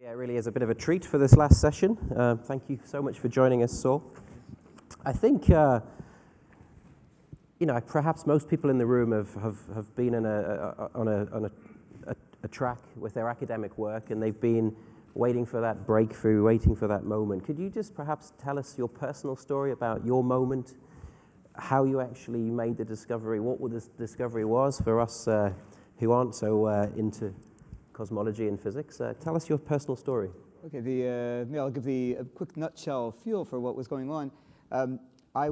Yeah, it really is a bit of a treat for this last session. Thank you so much for joining us, Saul. I think, perhaps most people in the room have been on a track with their academic work, and they've been waiting for that breakthrough, waiting for that moment. Could you just perhaps tell us your personal story about your moment, how you actually made the discovery, what this discovery was for us who aren't so into cosmology and physics? Tell us your personal story. Okay, I'll give a quick nutshell feel for what was going on. I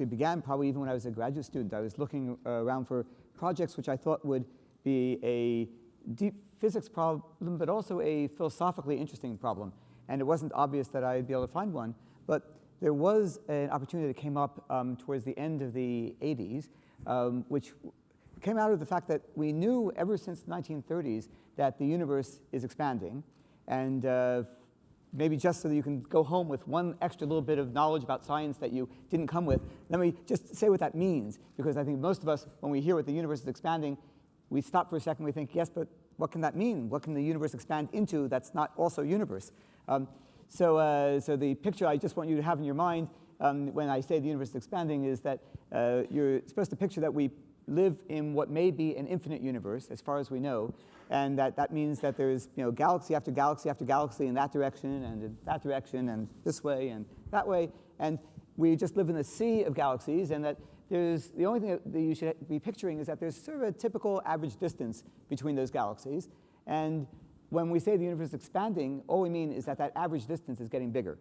began probably even when I was a graduate student. I was looking around for projects which I thought would be a deep physics problem, but also a philosophically interesting problem. And it wasn't obvious that I'd be able to find one, but there was an opportunity that came up towards the end of the 80s, which came out of the fact that we knew ever since the 1930s that the universe is expanding. And maybe just so that you can go home with one extra little bit of knowledge about science that you didn't come with, let me just say what that means. Because I think most of us, when we hear what the universe is expanding, we stop for a second, we think, yes, but what can that mean? What can the universe expand into that's not also universe? So the picture I just want you to have in your mind when I say the universe is expanding is that you're supposed to picture that we live in what may be an infinite universe, as far as we know, and that means that there's galaxy after galaxy after galaxy in that direction and in that direction and this way and that way, and we just live in a sea of galaxies, and that there's the only thing that you should be picturing is that there's sort of a typical average distance between those galaxies, and when we say the universe is expanding, all we mean is that that average distance is getting bigger.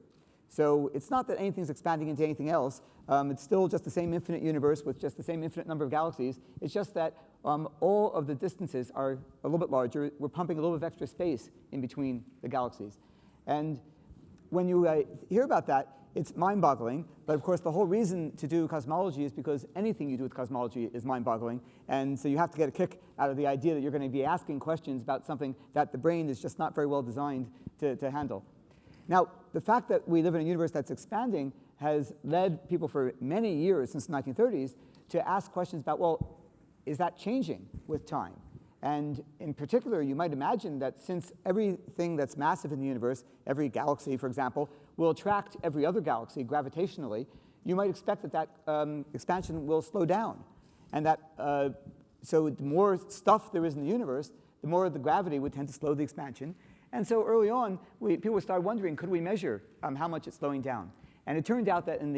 So it's not that anything's expanding into anything else. It's still just the same infinite universe with just the same infinite number of galaxies. It's just that all of the distances are a little bit larger. We're pumping a little bit of extra space in between the galaxies. And when you hear about that, it's mind-boggling. But of course, the whole reason to do cosmology is because anything you do with cosmology is mind-boggling. And so you have to get a kick out of the idea that you're going to be asking questions about something that the brain is just not very well designed to handle. Now, the fact that we live in a universe that's expanding has led people for many years, since the 1930s, to ask questions about, well, is that changing with time? And in particular, you might imagine that since everything that's massive in the universe, every galaxy, for example, will attract every other galaxy gravitationally, you might expect that expansion will slow down. And that, so the more stuff there is in the universe, the more the gravity would tend to slow the expansion. And so early on, people started wondering, could we measure how much it's slowing down? And it turned out that in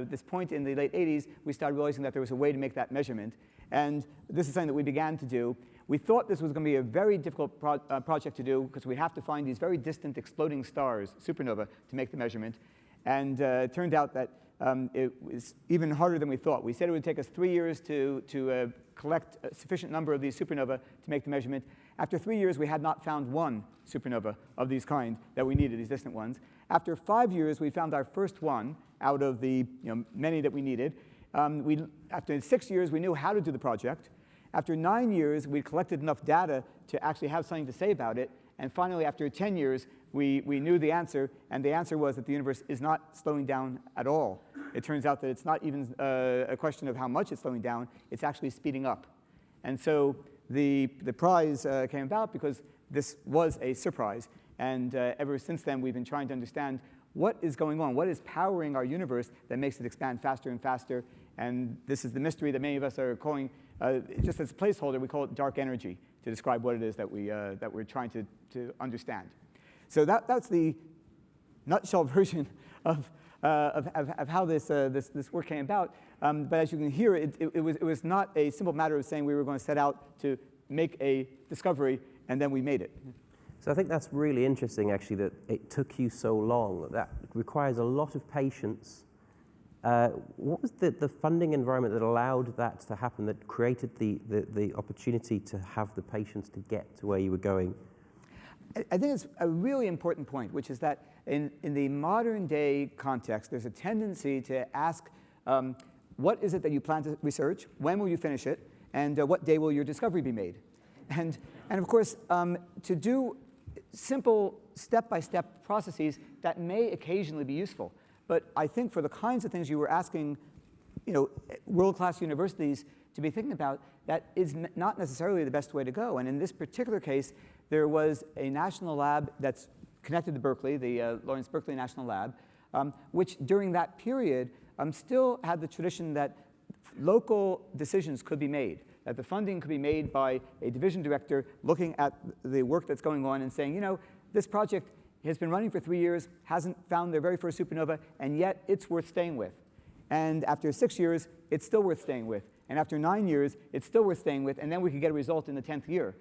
this point in the late 80s, we started realizing that there was a way to make that measurement. And this is something that we began to do. We thought this was going to be a very difficult project to do, because we have to find these very distant exploding stars, supernova, to make the measurement. And it turned out that it was even harder than we thought. We said it would take us 3 years to collect a sufficient number of these supernova to make the measurement. After 3 years, we had not found one supernova of these kind that we needed, these distant ones. After 5 years, we found our first one out of the many that we needed. After 6 years, we knew how to do the project. After 9 years, we collected enough data to actually have something to say about it. And finally, after 10 years, we knew the answer, and the answer was that the universe is not slowing down at all. It turns out that it's not even a question of how much it's slowing down, it's actually speeding up. And so the prize came about because this was a surprise. And ever since then, we've been trying to understand what is going on, what is powering our universe that makes it expand faster and faster. And this is the mystery that many of us are calling, just as a placeholder, we call it dark energy to describe what it is that we're trying to understand. So that's the nutshell version of how this work came about. But as you can hear, it was not a simple matter of saying we were going to set out to make a discovery and then we made it. So I think that's really interesting, actually, that it took you so long. That requires a lot of patience. What was the funding environment that allowed that to happen, that created the opportunity to have the patience to get to where you were going? I think it's a really important point, which is that in the modern day context, there's a tendency to ask, what is it that you plan to research? When will you finish it? And what day will your discovery be made? And of course, to do simple step-by-step processes, that may occasionally be useful. But I think for the kinds of things you were asking, world-class universities to be thinking about, that is not necessarily the best way to go. And in this particular case, there was a national lab that's connected to Berkeley, the Lawrence Berkeley National Lab, which during that period still had the tradition that local decisions could be made, that the funding could be made by a division director looking at the work that's going on and saying, you know, this project has been running for 3 years, hasn't found their very first supernova, and yet it's worth staying with. And after 6 years, it's still worth staying with. And after 9 years, it's still worth staying with, and then we could get a result in the 10th year.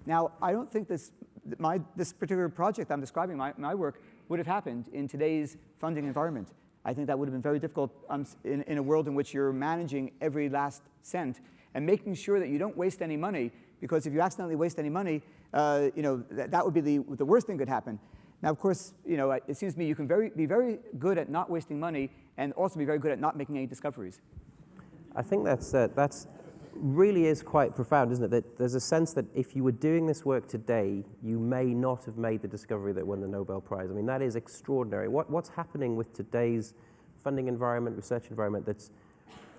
Now, I don't think this particular project I'm describing, my work, would have happened in today's funding environment. I think that would have been very difficult in a world in which you're managing every last cent and making sure that you don't waste any money, because if you accidentally waste any money, you know, that would be the worst thing that could happen. Now, of course, you know, it seems to me you can be very good at not wasting money and also be very good at not making any discoveries. I think that's really is quite profound, isn't it? That there's a sense that if you were doing this work today, you may not have made the discovery that won the Nobel Prize. I mean, that is extraordinary. What's happening with today's funding environment, research environment, that's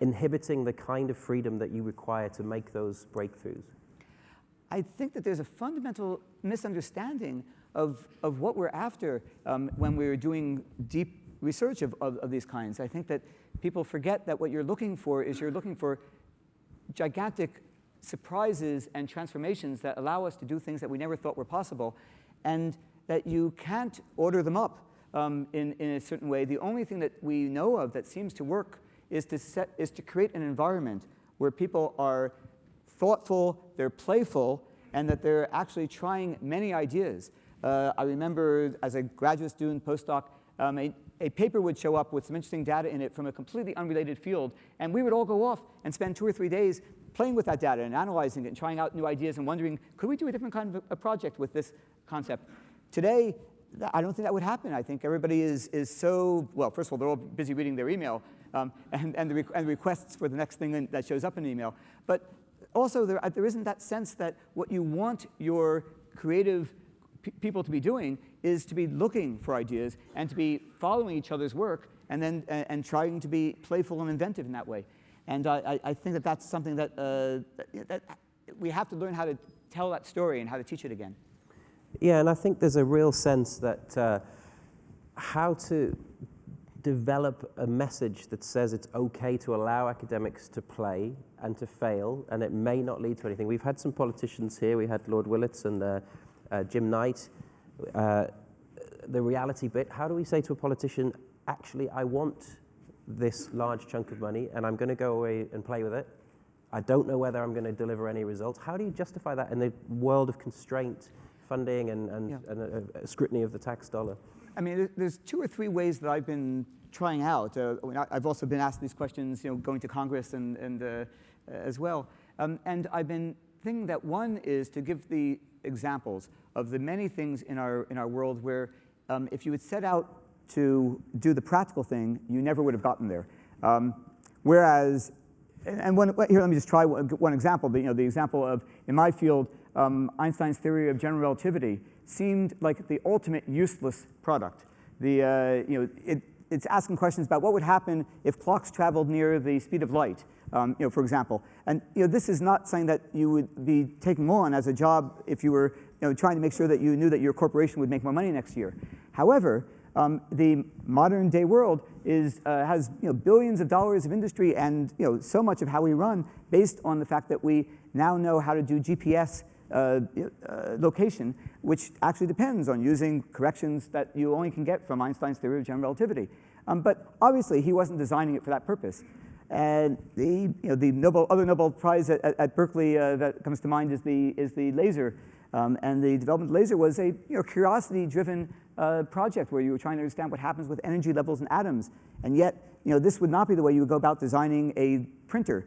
inhibiting the kind of freedom that you require to make those breakthroughs? I think that there's a fundamental misunderstanding of what we're after when we're doing deep research of these kinds. I think that people forget that what you're looking for is you're looking for gigantic surprises and transformations that allow us to do things that we never thought were possible, and that you can't order them up in a certain way. The only thing that we know of that seems to work is to create an environment where people are thoughtful, they're playful, and that they're actually trying many ideas. I remember as a graduate student, postdoc, a paper would show up with some interesting data in it from a completely unrelated field, and we would all go off and spend 2 or 3 days playing with that data and analyzing it and trying out new ideas and wondering, could we do a different kind of a project with this concept? Today, I don't think that would happen. I think everybody is so, well, first of all, they're all busy reading their email and the requests for the next thing that shows up in an email. But also, there isn't that sense that what you want your creative people to be doing is to be looking for ideas and to be following each other's work and then and trying to be playful and inventive in that way. And I think that that's something that we have to learn how to tell that story and how to teach it again. Yeah, and I think there's a real sense that how to develop a message that says it's okay to allow academics to play and to fail, and it may not lead to anything. We've had some politicians here. We had Lord Willits and Jim Knight. The reality bit, how do we say to a politician, actually, I want this large chunk of money, and I'm going to go away and play with it. I don't know whether I'm going to deliver any results. How do you justify that in the world of constraint, funding, and scrutiny of the tax dollar? I mean, there's 2 or 3 ways that I've been trying out. I've also been asked these questions, you know, going to Congress and as well. And I've been thinking that one is to give the examples of the many things in our world where if you had set out to do the practical thing, you never would have gotten there. Whereas, here, let me just try one example. You know, the example of, in my field, Einstein's theory of general relativity seemed like the ultimate useless product. It's asking questions about what would happen if clocks traveled near the speed of light, for example. And this is not something that you would be taking on as a job if you were trying to make sure that you knew that your corporation would make more money next year. However, the modern day world has billions of dollars of industry and so much of how we run based on the fact that we now know how to do GPS location, which actually depends on using corrections that you only can get from Einstein's theory of general relativity. But obviously, he wasn't designing it for that purpose. And the other Nobel Prize at Berkeley that comes to mind is the laser. And the development of the laser was a curiosity-driven project where you were trying to understand what happens with energy levels in atoms. And yet, this would not be the way you would go about designing a printer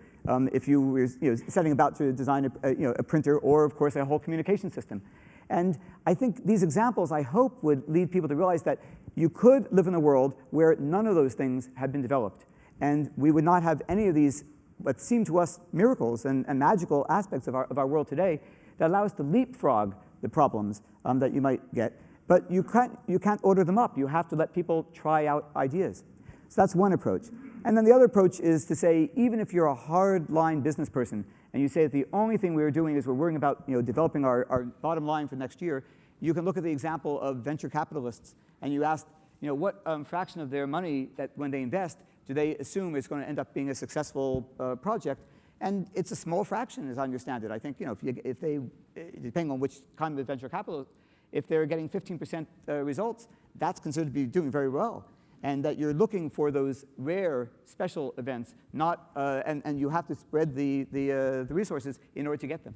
if you were setting about to design a printer or, of course, a whole communication system. And I think these examples, I hope, would lead people to realize that you could live in a world where none of those things had been developed. And we would not have any of these, what seem to us miracles and magical aspects of our world today that allow us to leapfrog the problems that you might get. But you can't order them up. You have to let people try out ideas. So that's one approach. And then the other approach is to say, even if you're a hard-line business person and you say that the only thing we're doing is we're worrying about developing our bottom line for next year, you can look at the example of venture capitalists, and you ask what fraction of their money that when they invest do they assume is going to end up being a successful project. And it's a small fraction, as I understand it. I think if they, depending on which kind of venture capitalist, if they're getting 15% results, that's considered to be doing very well. And that you're looking for those rare, special events, not, and you have to spread the resources in order to get them.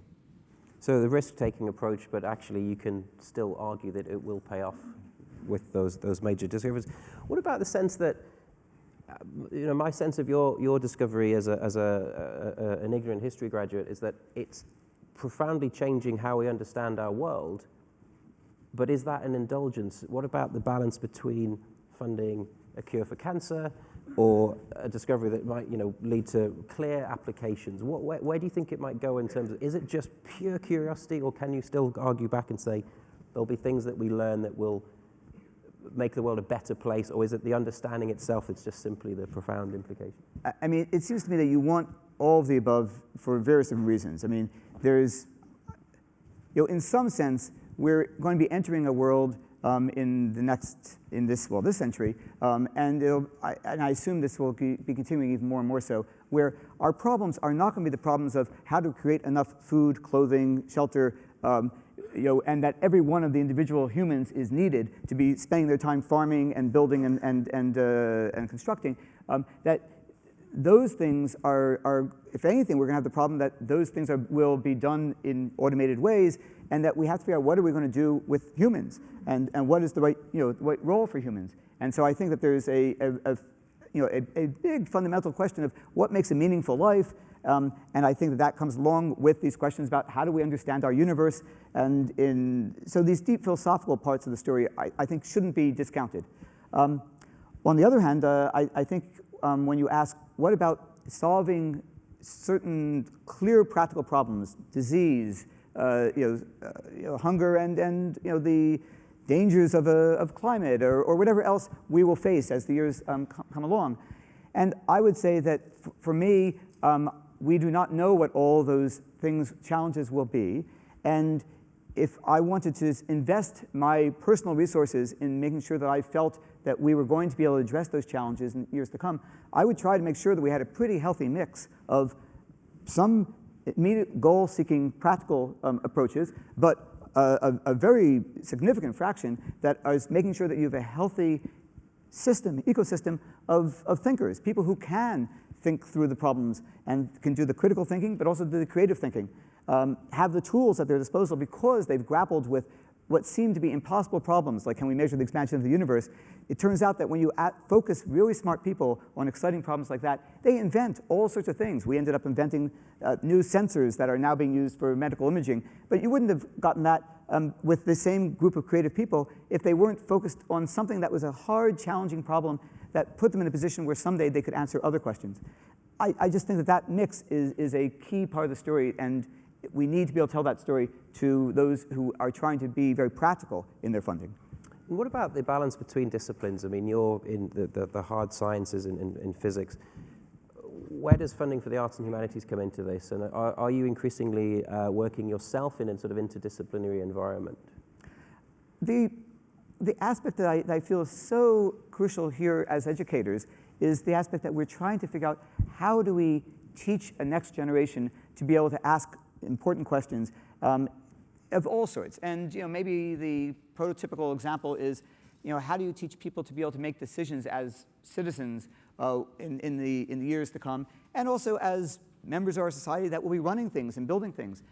So the risk-taking approach, but actually you can still argue that it will pay off with those major discoveries. What about the sense that, my sense of your discovery as an ignorant history graduate is that it's profoundly changing how we understand our world, but is that an indulgence? What about the balance between funding a cure for cancer or a discovery that might lead to clear applications? Where do you think it might go in terms of, is it just pure curiosity, or can you still argue back and say there'll be things that we learn that will make the world a better place, or is it the understanding itself that's just simply the profound implication? I mean, it seems to me that you want all of the above for various different reasons. I mean, there's, in some sense, we're going to be entering a world in this century, and I assume this will be continuing even more and more so, where our problems are not going to be the problems of how to create enough food, clothing, shelter, and that every one of the individual humans is needed to be spending their time farming and building and constructing. That those things are, if anything, we're going to have the problem that those things will be done in automated ways, and that we have to figure out what are we going to do with humans, and what is the right role for humans. And so I think that there's a big fundamental question of what makes a meaningful life. And I think that comes along with these questions about how do we understand our universe. And so these deep philosophical parts of the story, I think, shouldn't be discounted. On the other hand, I think when you ask, what about solving certain clear practical problems, disease, hunger, and the dangers of climate, or whatever else we will face as the years come along. And I would say that for me, we do not know what all those challenges will be. And if I wanted to invest my personal resources in making sure that I felt that we were going to be able to address those challenges in years to come, I would try to make sure that we had a pretty healthy mix of some immediate goal-seeking practical approaches, but a very significant fraction that is making sure that you have a healthy ecosystem of thinkers, people who can think through the problems and can do the critical thinking, but also do the creative thinking, have the tools at their disposal because they've grappled with what seem to be impossible problems, like can we measure the expansion of the universe? It turns out that when you focus really smart people on exciting problems like that, they invent all sorts of things. We ended up inventing new sensors that are now being used for medical imaging, but you wouldn't have gotten that with the same group of creative people if they weren't focused on something that was a hard, challenging problem that put them in a position where someday they could answer other questions. I just think that mix is a key part of the story, and we need to be able to tell that story to those who are trying to be very practical in their funding. And what about the balance between disciplines? I mean, you're in the hard sciences in physics. Where does funding for the arts and humanities come into this? And are you increasingly working yourself in a sort of interdisciplinary environment? The aspect that I feel is so crucial here as educators is the aspect that we're trying to figure out how do we teach a next generation to be able to ask important questions of all sorts. And maybe the prototypical example is, how do you teach people to be able to make decisions as citizens in the years to come, and also as members of our society that will be running things and building things.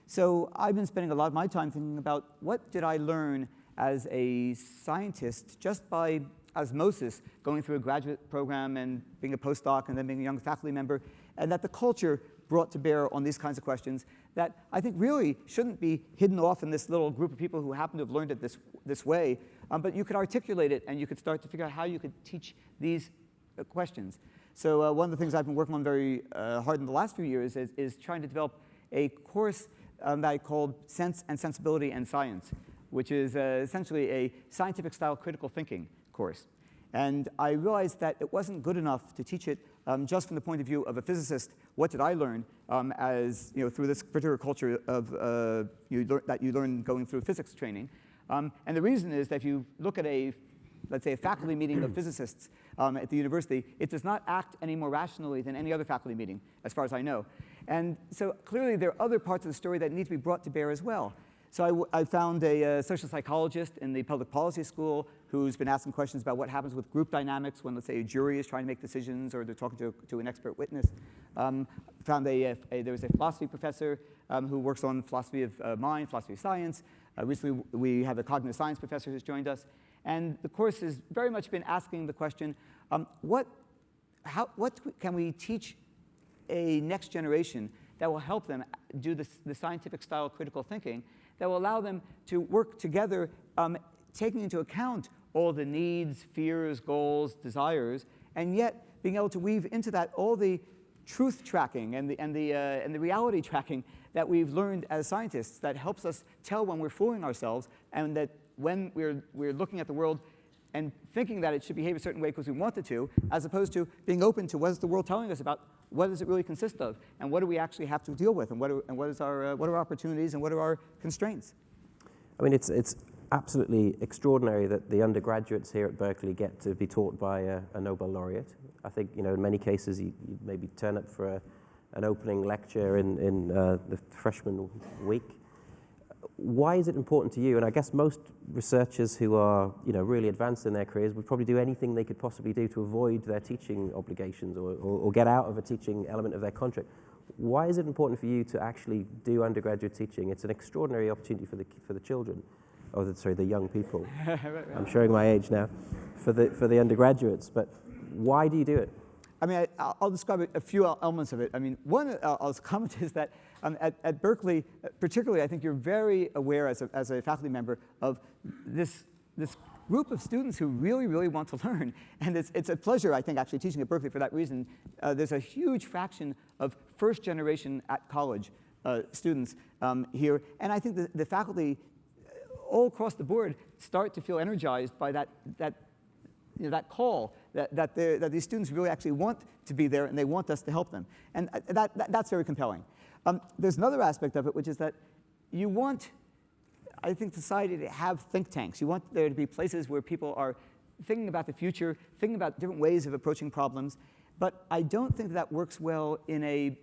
So I've been spending a lot of my time thinking about what did I learn as a scientist just by osmosis, going through a graduate program and being a postdoc and then being a young faculty member, and that the culture brought to bear on these kinds of questions that I think really shouldn't be hidden off in this little group of people who happen to have learned it this way, but you could articulate it and you could start to figure out how you could teach these questions. So one of the things I've been working on very hard in the last few years is trying to develop a course that I called Sense and Sensibility and Science, which is essentially a scientific style critical thinking course. And I realized that it wasn't good enough to teach it just from the point of view of a physicist. What did I learn as through this particular culture of that you learn going through physics training? And the reason is that if you look at let's say a faculty meeting of physicists at the university, it does not act any more rationally than any other faculty meeting, as far as I know. And so clearly there are other parts of the story that need to be brought to bear as well. So I found a social psychologist in the public policy school who's been asking questions about what happens with group dynamics when, let's say, a jury is trying to make decisions or they're talking to an expert witness. There was a philosophy professor who works on philosophy of mind, philosophy of science. Recently, we have a cognitive science professor who's joined us. And the course has very much been asking the question, what can we teach a next generation that will help them do the scientific style critical thinking that will allow them to work together, taking into account all the needs, fears, goals, desires, and yet being able to weave into that all the truth tracking and the reality tracking that we've learned as scientists that helps us tell when we're fooling ourselves, and that when we're looking at the world and thinking that it should behave a certain way because we want it to, as opposed to being open to what is the world telling us about what does it really consist of, and what do we actually have to deal with, and what are our opportunities, and what are our constraints? I mean, it's absolutely extraordinary that the undergraduates here at Berkeley get to be taught by a Nobel Laureate. I think, in many cases, you maybe turn up for an opening lecture in the freshman week. Why is it important to you? And I guess most researchers who are, really advanced in their careers would probably do anything they could possibly do to avoid their teaching obligations or get out of a teaching element of their contract. Why is it important for you to actually do undergraduate teaching? It's an extraordinary opportunity for the children, the young people. Right. I'm showing my age now. For the undergraduates, but why do you do it? I mean, I'll describe a few elements of it. I mean, one I'll comment is that at Berkeley, particularly, I think you're very aware as a faculty member of this group of students who really, really want to learn. And it's a pleasure, I think, actually teaching at Berkeley for that reason. There's a huge fraction of first generation at college students here. And I think the faculty all across the board start to feel energized by that call that these students really actually want to be there and they want us to help them. And that's very compelling. There's another aspect of it, which is that you want, I think, society to have think tanks. You want there to be places where people are thinking about the future, thinking about different ways of approaching problems. But I don't think that works well in a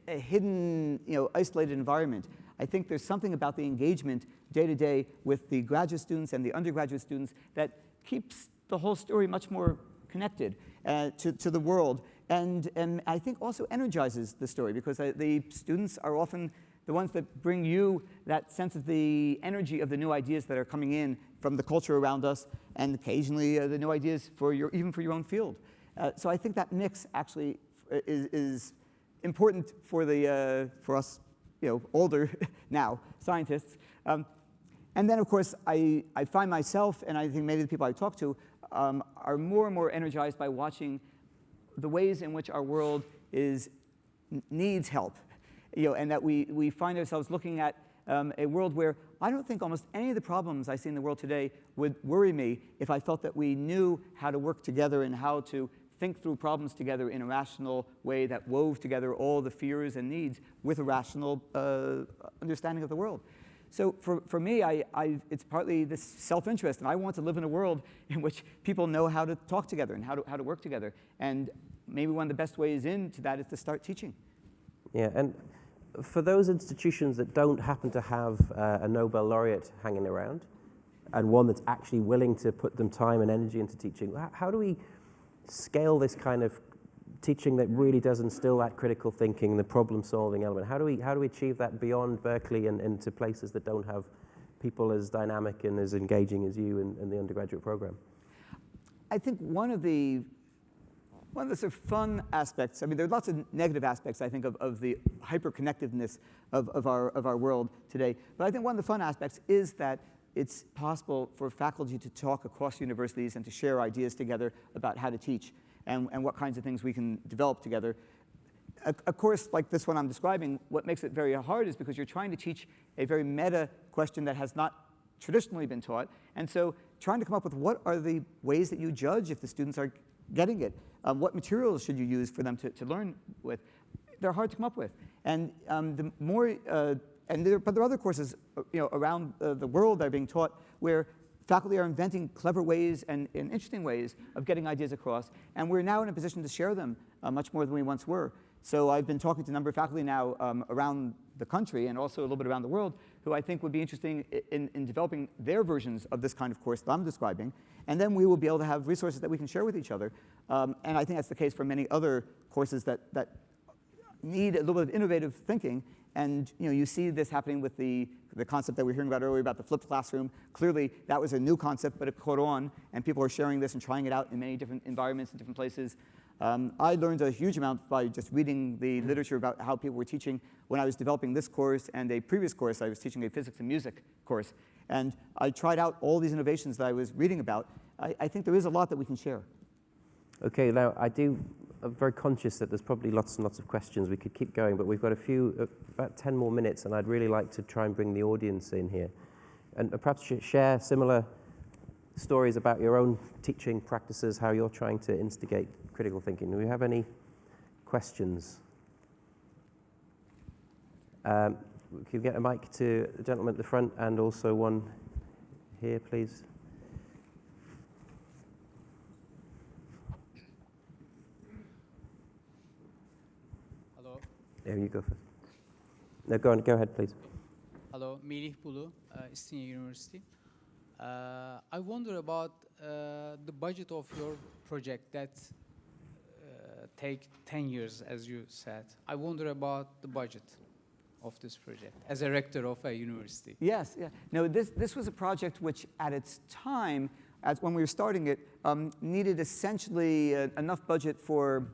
hidden, isolated environment. I think there's something about the engagement day to day with the graduate students and the undergraduate students that keeps the whole story much more connected to the world, and I think also energizes the story, because the students are often the ones that bring you that sense of the energy of the new ideas that are coming in from the culture around us, and occasionally the new ideas even for your own field. So I think that mix actually is important for us, older now scientists. And then, of course, I find myself, and I think many of the people I talk to, are more and more energized by watching the ways in which our world needs help, and that we find ourselves looking at a world where I don't think almost any of the problems I see in the world today would worry me if I felt that we knew how to work together and how to think through problems together in a rational way that wove together all the fears and needs with a rational understanding of the world. So for me, it's partly this self-interest, and I want to live in a world in which people know how to talk together and how to work together. And maybe one of the best ways into that is to start teaching. Yeah, and for those institutions that don't happen to have a Nobel Laureate hanging around, and one that's actually willing to put them time and energy into teaching, how do we scale this kind of teaching that really does instill that critical thinking, the problem-solving element? How do we achieve that beyond Berkeley and into places that don't have people as dynamic and as engaging as you in the undergraduate program? I think one of the sort of fun aspects, I mean, there are lots of negative aspects, I think, of the hyper-connectedness of our world today. But I think one of the fun aspects is that it's possible for faculty to talk across universities and to share ideas together about how to teach and what kinds of things we can develop together. A course like this one I'm describing, what makes it very hard is because you're trying to teach a very meta question that has not traditionally been taught. And so trying to come up with what are the ways that you judge if the students are getting it, what materials should you use for them to learn with, they're hard to come up with. And the more, but there are other courses around the world that are being taught where faculty are inventing clever ways and interesting ways of getting ideas across, and we're now in a position to share them much more than we once were. So I've been talking to a number of faculty now around the country and also a little bit around the world who I think would be interested in developing their versions of this kind of course that I'm describing, and then we will be able to have resources that we can share with each other. And I think that's the case for many other courses that need a little bit of innovative thinking. And you see this happening with the concept that we were hearing about earlier about the flipped classroom. Clearly, that was a new concept, but it caught on, and people are sharing this and trying it out in many different environments and different places. I learned a huge amount by just reading the literature about how people were teaching when I was developing this course and a previous course. I was teaching a physics and music course. And I tried out all these innovations that I was reading about. I think there is a lot that we can share. Okay, now I'm very conscious that there's probably lots and lots of questions. We could keep going, but we've got about 10 more minutes, and I'd really like to try and bring the audience in here. And perhaps share similar stories about your own teaching practices, how you're trying to instigate critical thinking. Do we have any questions? Can you get a mic to the gentleman at the front and also one here, please? Hello. There you go first. No, go ahead, please. Hello, Melih Bulu, Istinya University. I wonder about the budget of your project that take 10 years, as you said. I wonder about the budget of this project as a rector of a university. Yes, yeah. No, this was a project which at its time, when we were starting it, needed essentially enough budget for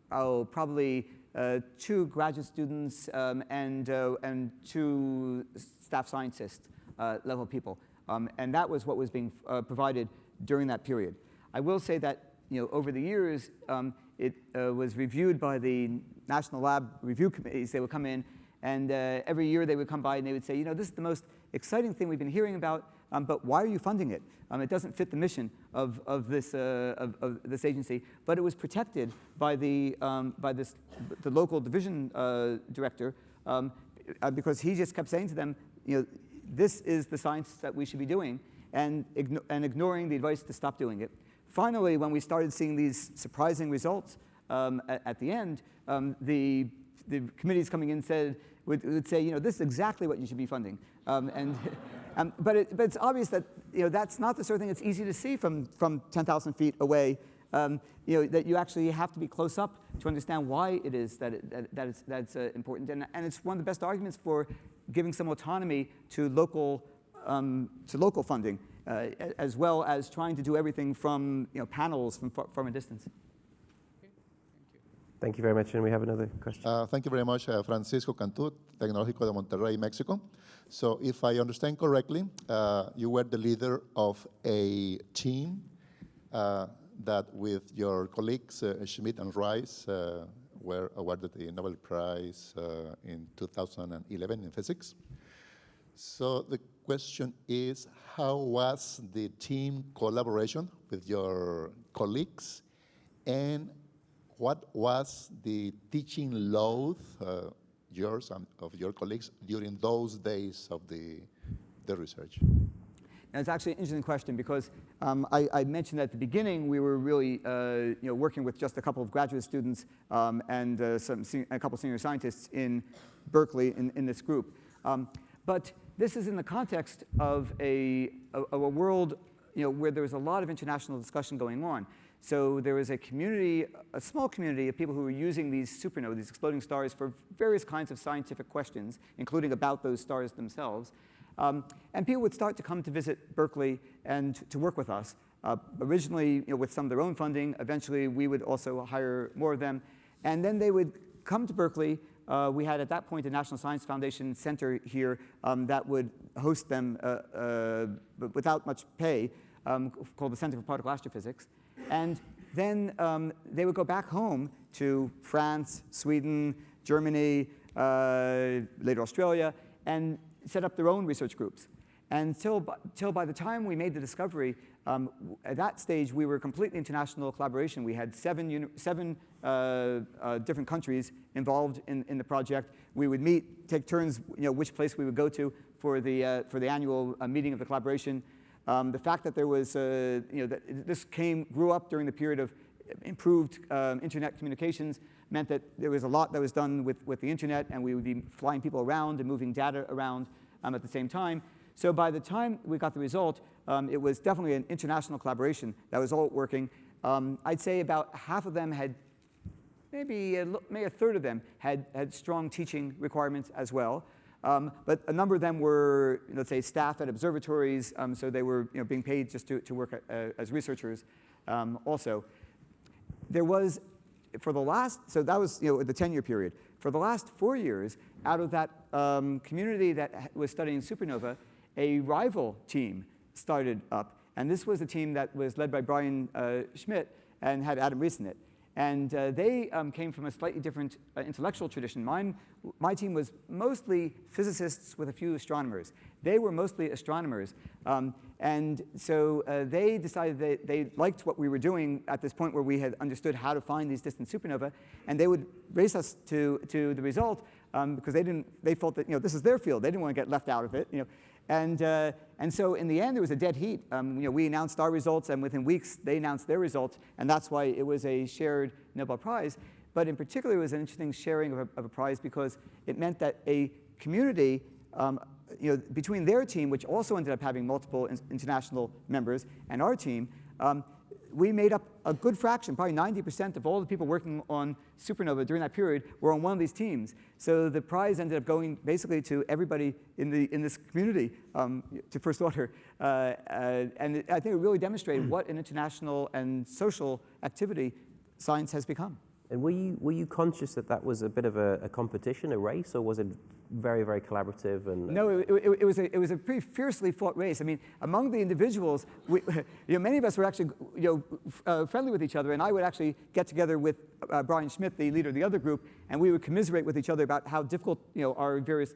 probably 2 graduate students and 2 staff scientist level people. And that was what was being provided during that period. I will say that over the years, it was reviewed by the National Lab Review Committees. They would come in, and every year they would come by and they would say, this is the most exciting thing we've been hearing about, but why are you funding it? It doesn't fit the mission of this agency. But it was protected by the local division director because he just kept saying to them, this is the science that we should be doing, and ignoring the advice to stop doing it. Finally, when we started seeing these surprising results at the end, the committees coming in would say, this is exactly what you should be funding. But it's obvious that that's not the sort of thing that's easy to see from 10,000 feet away. That you actually have to be close up to understand why it is that's important. And it's one of the best arguments for giving some autonomy to local funding, as well as trying to do everything from panels from a distance. Thank you very much. And we have another question. Thank you very much, Francisco Cantú, Tecnológico de Monterrey, Mexico. So if I understand correctly, you were the leader of a team that with your colleagues, Schmidt and Rice, were awarded the Nobel Prize in 2011 in physics. So the question is, how was the team collaboration with your colleagues, and what was the teaching load, yours and of your colleagues, during those days of the research? And it's actually an interesting question because I mentioned at the beginning we were really working with just a couple of graduate students and a couple of senior scientists in Berkeley in this group. But this is in the context of a world where there was a lot of international discussion going on. So there was a community, a small community of people who were using these supernovae, these exploding stars, for various kinds of scientific questions, including about those stars themselves. And people would start to come to visit Berkeley and to work with us. Originally, with some of their own funding. Eventually, we would also hire more of them. And then they would come to Berkeley. We had, at that point, a National Science Foundation Center here that would host them without much pay, called the Center for Particle Astrophysics. And then they would go back home to France, Sweden, Germany, later Australia, and set up their own research groups. And till by the time we made the discovery, at that stage, we were completely international collaboration. We had seven different countries involved in the project. We would meet, take turns, which place we would go to for the annual meeting of the collaboration. The fact that there was, that this grew up during the period of improved internet communications meant that there was a lot that was done with the internet, and we would be flying people around and moving data around at the same time. So by the time we got the result, it was definitely an international collaboration that was all working. I'd say about half of them had, maybe a third of them had strong teaching requirements as well. But a number of them were, let's say, staff at observatories, so they were being paid just to work as researchers also. There was, for the last, so that was the 10-year period. For the last 4 years, out of that community that was studying supernova, a rival team started up. And this was a team that was led by Brian Schmidt and had Adam Rees in it. And they came from a slightly different intellectual tradition. My team was mostly physicists with a few astronomers. They were mostly astronomers. And so they decided that they liked what we were doing at this point where we had understood how to find these distant supernovae. And they would race us to the result because they felt that this is their field. They didn't want to get left out of it. And so in the end, there was a dead heat. We announced our results, and within weeks, they announced their results, and that's why it was a shared Nobel Prize. But in particular, it was an interesting sharing of a prize because it meant that a community, between their team, which also ended up having multiple international members, and our team, we made up a good fraction, probably 90% of all the people working on supernova during that period were on one of these teams. So the prize ended up going basically to everybody in this community, to First Order. And I think it really demonstrated what an international and social activity science has become. And were you conscious that that was a bit of a competition, a race, or was it very, very collaborative? And no, it was a pretty fiercely fought race. I mean, among the individuals, many of us were actually friendly with each other, and I would actually get together with Brian Schmidt, the leader of the other group, and we would commiserate with each other about how difficult our various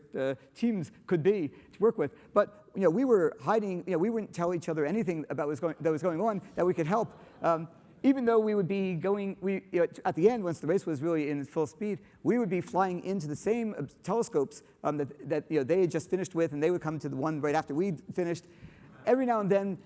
teams could be to work with. But we were hiding. We wouldn't tell each other anything about that was going on that we could help. Even though we would be going, at the end, once the race was really in full speed, we would be flying into the same telescopes that they had just finished with, and they would come to the one right after we'd finished. Every now and then,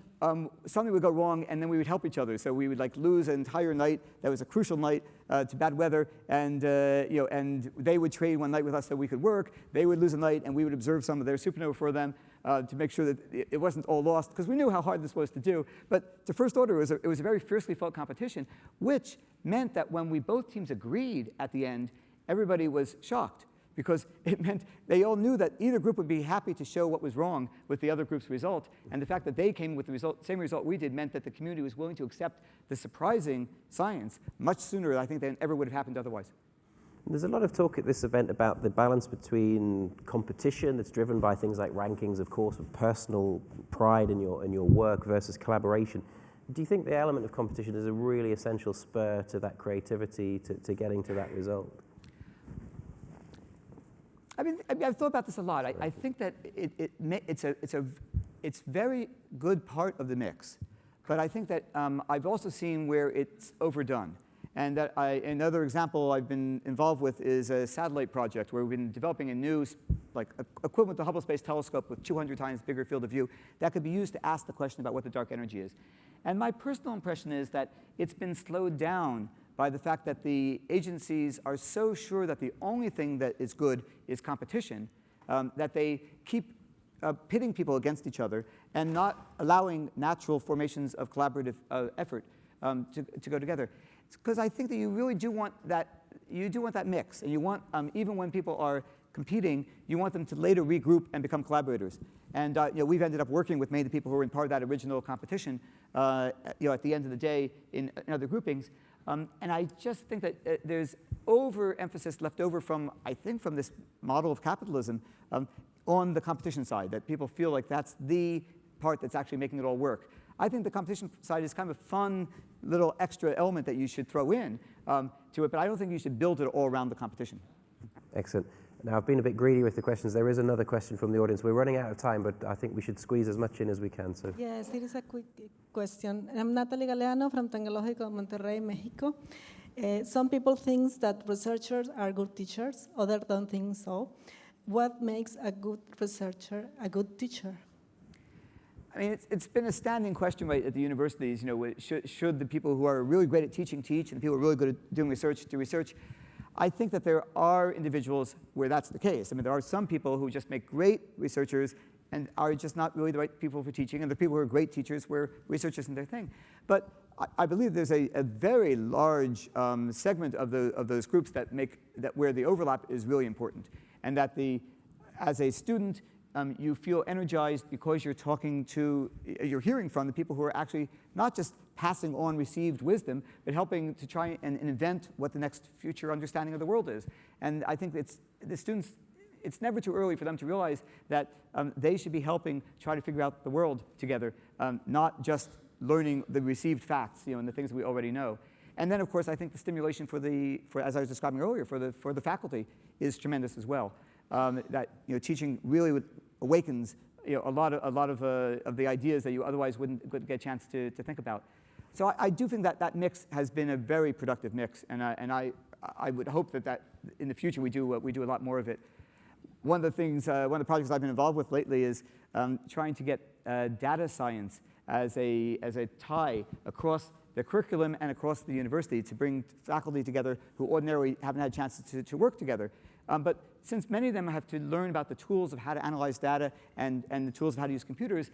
something would go wrong, and then we would help each other. So we would lose an entire night that was a crucial night to bad weather, and and they would trade one night with us so we could work. They would lose a night, and we would observe some of their supernova for them. To make sure that it wasn't all lost, because we knew how hard this was to do. But to First Order, it was a very fiercely fought competition, which meant that when both teams agreed at the end, everybody was shocked, because it meant they all knew that either group would be happy to show what was wrong with the other group's result. And the fact that they came with the same result we did meant that the community was willing to accept the surprising science much sooner, I think, than ever would have happened otherwise. There's a lot of talk at this event about the balance between competition that's driven by things like rankings, of course, of personal pride in your work versus collaboration. Do you think the element of competition is a really essential spur to that creativity, to getting to that result? I mean, I've thought about this a lot. I think that it's very good part of the mix, but I think that I've also seen where it's overdone. And that another example I've been involved with is a satellite project where we've been developing a new, equivalent to the Hubble Space Telescope with 200 times bigger field of view that could be used to ask the question about what the dark energy is. And my personal impression is that it's been slowed down by the fact that the agencies are so sure that the only thing that is good is competition, that they keep pitting people against each other and not allowing natural formations of collaborative effort to go together. Because I think that you really do want that. You do want that mix, and you want even when people are competing, you want them to later regroup and become collaborators. And we've ended up working with many of the people who were in part of that original competition. At the end of the day, in other groupings, and I just think that there's overemphasis left over from this model of capitalism on the competition side. That people feel like that's the part that's actually making it all work. I think the competition side is kind of a fun little extra element that you should throw in to it, but I don't think you should build it all around the competition. Excellent. Now, I've been a bit greedy with the questions. There is another question from the audience. We're running out of time, but I think we should squeeze as much in as we can. So. Yes, it is a quick question. I'm Natalie Galeano from Tecnológico de Monterrey, Mexico. Some people think that researchers are good teachers, others don't think so. What makes a good researcher a good teacher? I mean, it's been a standing question right at the universities. You know, should the people who are really great at teaching teach, and the people who are really good at doing research do research? I think that there are individuals where that's the case. I mean, there are some people who just make great researchers and are just not really the right people for teaching, and there are people who are great teachers where research isn't their thing. But I believe there's a very large segment of those groups that where the overlap is really important, and that as a student, you feel energized because you're hearing from the people who are actually not just passing on received wisdom, but helping to try and invent what the next future understanding of the world is. And I think it's never too early for them to realize that they should be helping try to figure out the world together, not just learning the received facts, and the things that we already know. And then, of course, I think the stimulation for as I was describing earlier, for the faculty is tremendous as well. That teaching really awakens a lot of the ideas that you otherwise wouldn't get a chance to think about. So I do think that mix has been a very productive mix, and I would hope that in the future we do a lot more of it. One of the projects I've been involved with lately is trying to get data science as a tie across the curriculum and across the university to bring faculty together who ordinarily haven't had a chance to work together. But since many of them have to learn about the tools of how to analyze data and the tools of how to use computers,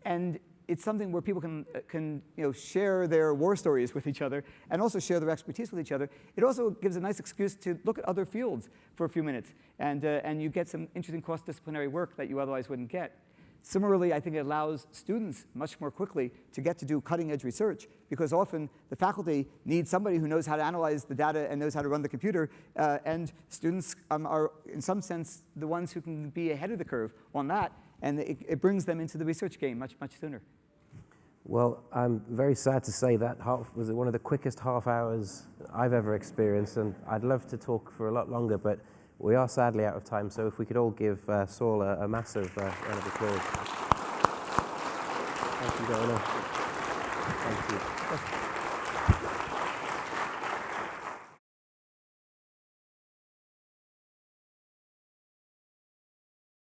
and it's something where people can share their war stories with each other and also share their expertise with each other. It also gives a nice excuse to look at other fields for a few minutes, and you get some interesting cross-disciplinary work that you otherwise wouldn't get. Similarly, I think it allows students much more quickly to get to do cutting-edge research, because often the faculty need somebody who knows how to analyze the data and knows how to run the computer, and students are, in some sense, the ones who can be ahead of the curve on that, and it brings them into the research game much, much sooner. Well, I'm very sad to say that was one of the quickest half hours I've ever experienced, and I'd love to talk for a lot longer, but we are sadly out of time, so if we could all give Saul a massive round of applause. Thank you very much. Thank you.